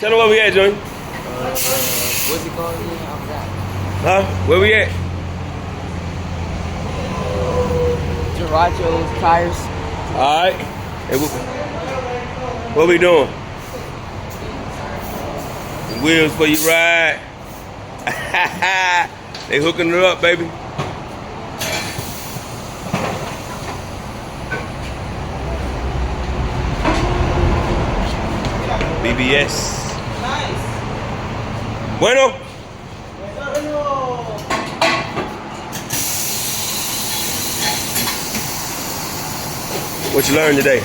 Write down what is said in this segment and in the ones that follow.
Tell them where we at, Johnny. What's it called again? I forgot. Huh? Where we at? Garacho's tires. Alright. Hey, what we doing? Wheels for your ride. They hooking it up, baby. BBS. Nice. Bueno. What you learned today?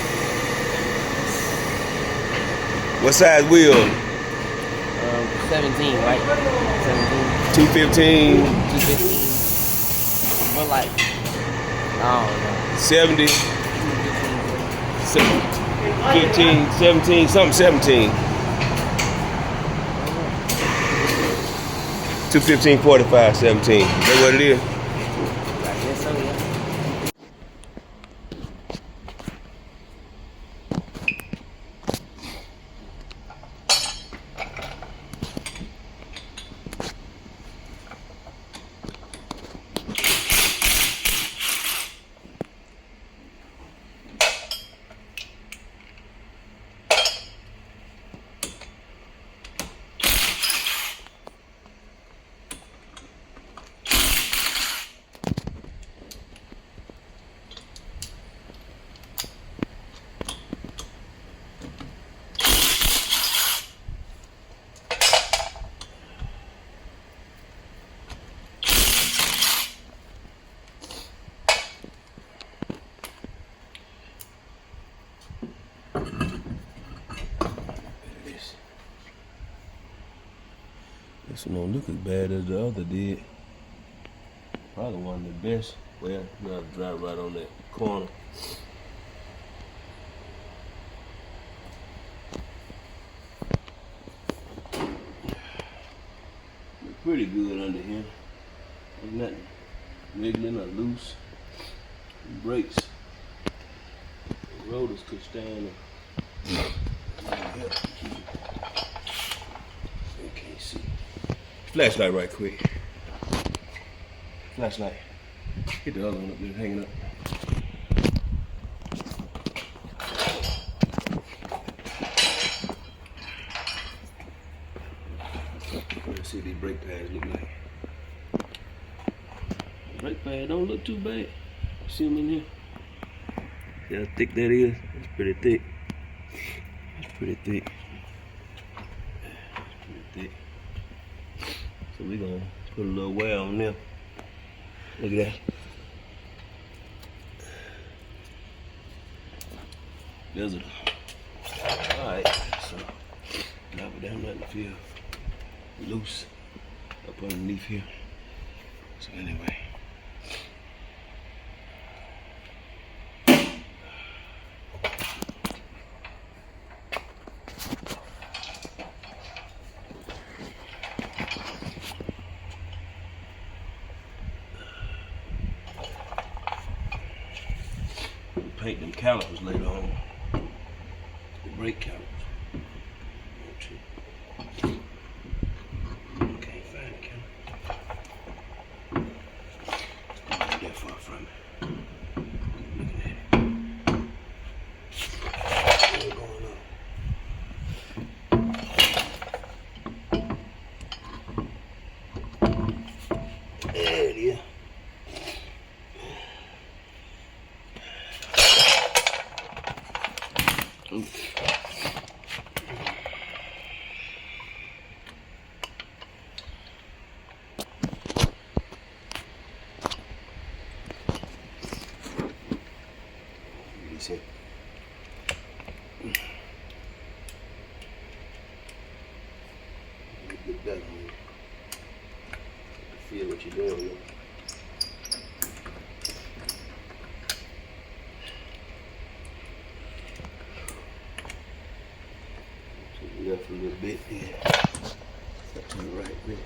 What size wheel? 17, right? 17. 215. 215. What like? I don't know. 70. 215. 15, 17, something 17. 215, 45, 17. Is that what it is? I guess so, yeah. This one don't look as bad as the other did. Probably one of the best. Well, you have to drive right on that corner. Look pretty good under here. There's nothing wiggling or loose. The brakes. The rotors could stand up. You can't see. Flashlight right quick. Flashlight. Get the other one up there hanging up. Let's see what these brake pads look like. Brake pad don't look too bad. See them in here? See how thick that is? It's pretty thick. It's pretty thick. It's pretty thick. So we're gonna put a little wear on them. Look at that. Visitor. Alright, so now we don't let it feel loose up underneath here. So anyway. Paint them calipers later on. The brake calipers. Can't find the caliper. Not that far from it. Looking at it. What's going on? There it is. See. Get that on you. Feel what you're doing. So we left a little bit here. Up to the right bit.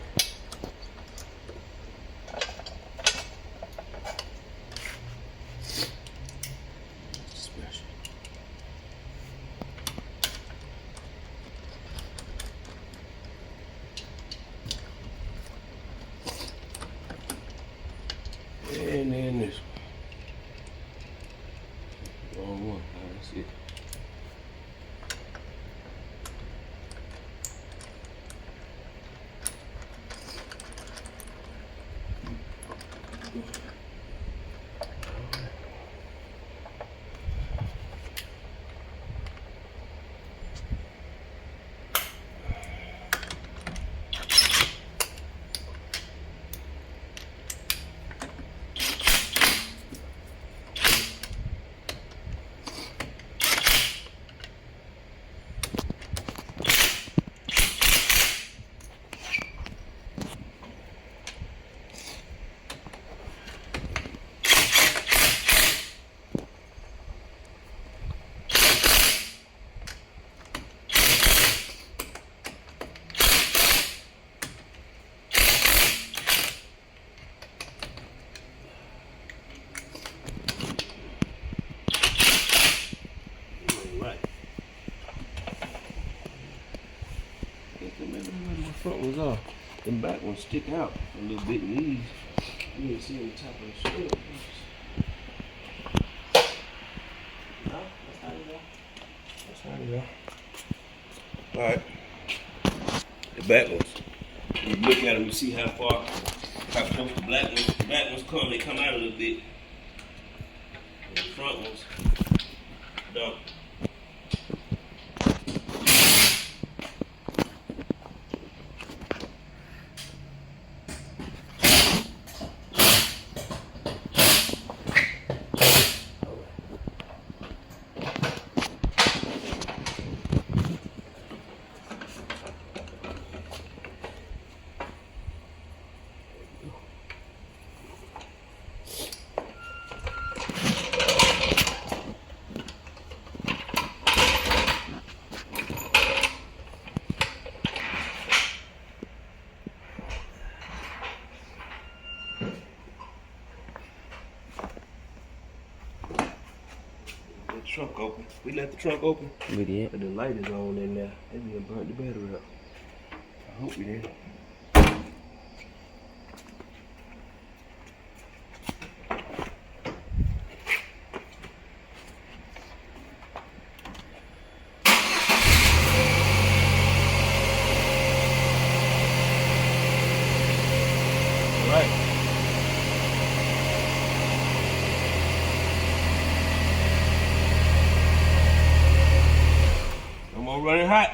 front ones are. The back ones stick out a little bit in these. You can see on the top of the shelf. No, that's how they go. That's how they go. Alright. The back ones. You look at them, you see how close the back ones come. They come out a little bit. And the front ones don't. Trunk open. We left the trunk open. We did. But the light is on in there. They done burnt the battery up. I hope we did. All right. Running hot.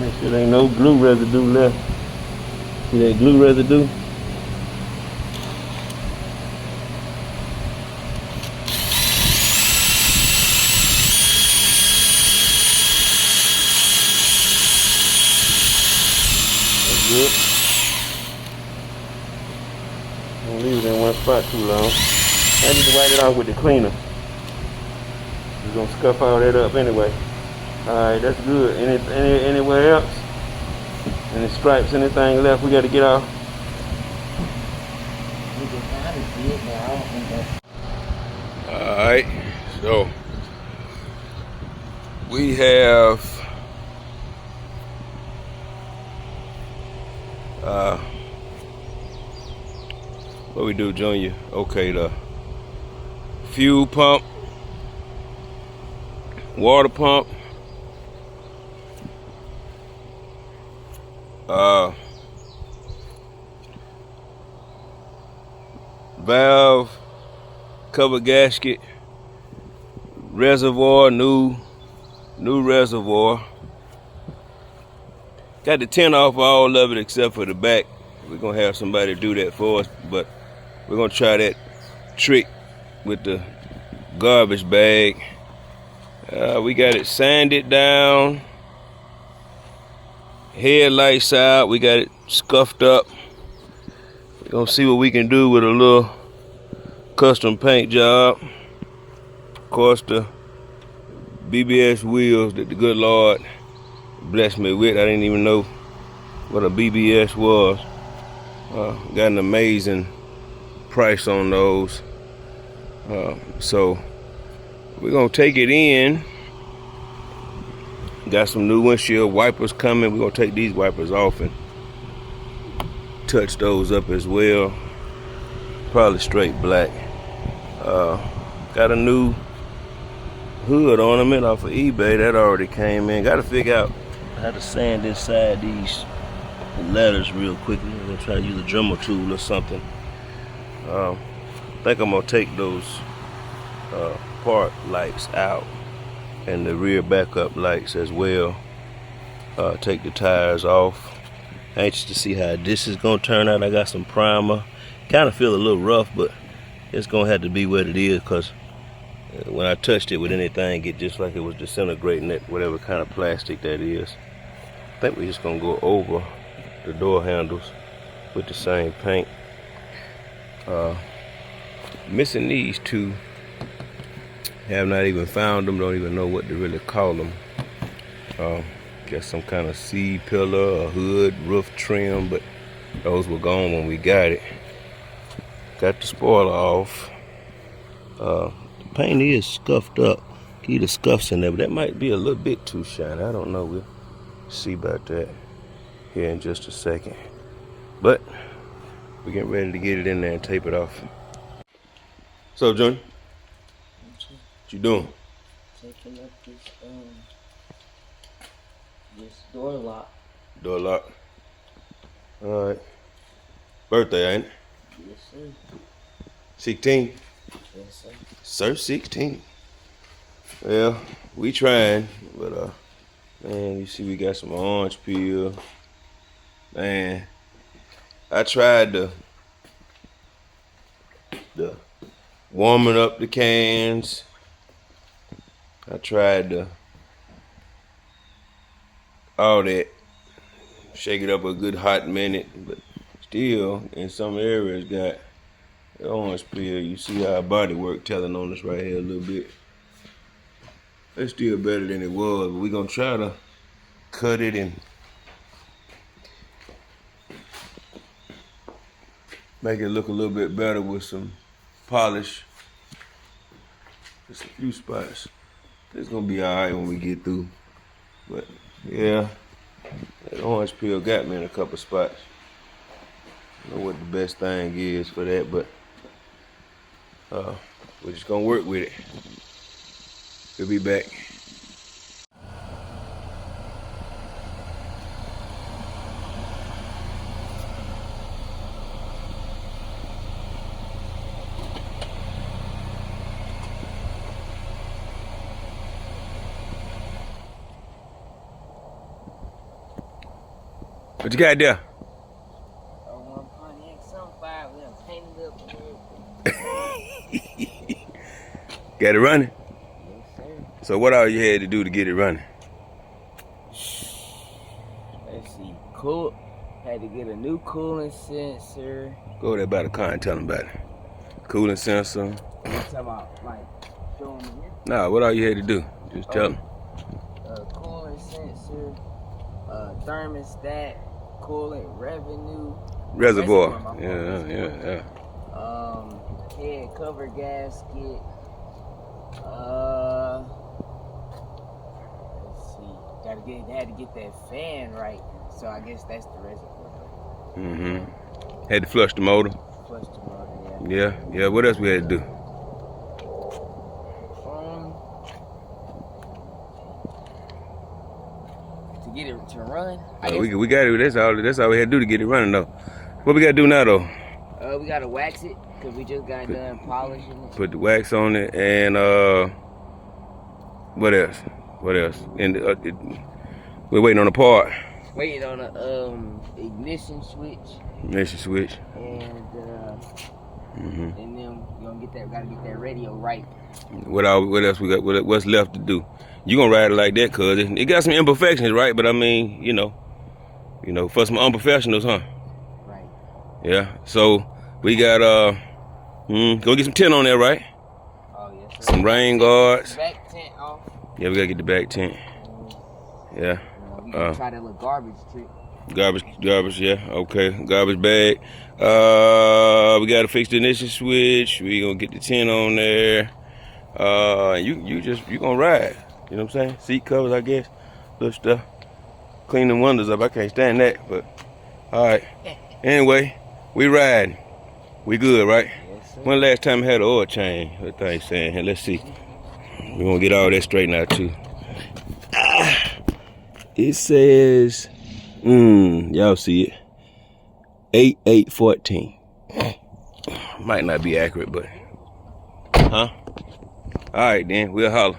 Make sure there ain't no glue residue left. See that glue residue? That's good. Don't leave it in one spot too long. I need to wipe it off with the cleaner. We're gonna scuff all that up anyway. Alright, that's good. Anywhere else? Any stripes, anything left we gotta get off? Alright, so we have what we do, Junior? Okay, the fuel pump, water pump, valve, cover gasket, reservoir, new reservoir. Got the tint off all of it except for the back. We're gonna have somebody do that for us, but we're gonna try that trick with the garbage bag. We got it sanded down, headlights out, we got it scuffed up. We're gonna see what we can do with a little custom paint job. Of course, the BBS wheels that the good Lord blessed me with. I didn't even know what a BBS was. Got an amazing price on those. So we're gonna take it in. Got some new windshield wipers coming. We're gonna take these wipers off and touch those up as well. Probably straight black. Got a new hood ornament off of eBay that already came in. Got to figure out how to sand inside these letters real quickly. I'm gonna try to use a Dremel tool or something. I think I'm gonna take those part lights out and the rear backup lights as well. Take the tires off. Anxious to see how this is gonna turn out. I got some primer. Kind of feel a little rough, but it's gonna have to be what it is, because when I touched it with anything, it just like it was disintegrating, that whatever kind of plastic that is. I think we're just gonna go over the door handles with the same paint. Missing these two. Have not even found them. Don't even know what to really call them. Got some kind of C-pillar, a hood, roof trim, but those were gone when we got it. Got the spoiler off. The paint is scuffed up. Get the scuffs in there, but that might be a little bit too shiny. I don't know. We'll see about that here in just a second. But we're getting ready to get it in there and tape it off. What's up, Junior? What you doing? Taking up this door lock. Door lock. All right. Birthday, ain't it? Yes, sir. 16. Yes, sir. Sir, 16. Well, we trying, but man, you see we got some orange peel. Man, I tried the warming up the cans. I tried all that, shake it up a good hot minute, but still in some areas got the orange peel. You see how our body work telling on us right here a little bit. It's still better than it was, but we're gonna try to cut it and make it look a little bit better with some polish. Just a few spots. It's gonna be all right when we get through. But yeah, that orange peel got me in a couple spots. I don't know what the best thing is for that, but we're just gonna work with it. We'll be back. What you got there? One Pontiac Sunfire, we done painted up. Got it running? Yes, sir. So what all you had to do to get it running? Let's see. Had to get a new cooling sensor. Go there by the car and tell them about it. Cooling sensor. You talking about, like, show them here? Nah, what all you had to do? Just tell them. Cooling sensor, thermostat, coolant Reservoir. Yeah. Head cover gasket. Let's see. Had to get that fan right. So I guess that's the reservoir. Had to flush the motor. Flush the motor, Yeah. What else we had to do? To get it to run. We got it. That's all we had to do to get it running though. What we got to do now though? We gotta wax it because we just got done polishing it. Put the wax on it and what else? And we're waiting on the part. Waiting on a ignition switch. And then we gotta get that radio right. What else we got? What's left to do? You gonna ride it like that, cause it got some imperfections, right? But I mean, you know, for some unprofessionals, huh? Right. Yeah. So we got go get some tint on there, right? Oh yes. Sir. Some rain guards. Back tent off. Yeah, we gotta get the back tent. Yeah. We gonna try that little garbage trick. Garbage, yeah, okay. Garbage bag. We gotta fix the ignition switch. We gonna get the tin on there. You gonna ride. You know what I'm saying? Seat covers, I guess. Little stuff. Clean the windows up. I can't stand that, but all right. Anyway, we riding. We good, right? Yes, sir. When last time I had an oil change? What thing saying here? Let's see. We gonna get all that straightened out too. It says, y'all see it. 8814. Might not be accurate, but huh? All right, then we'll holler.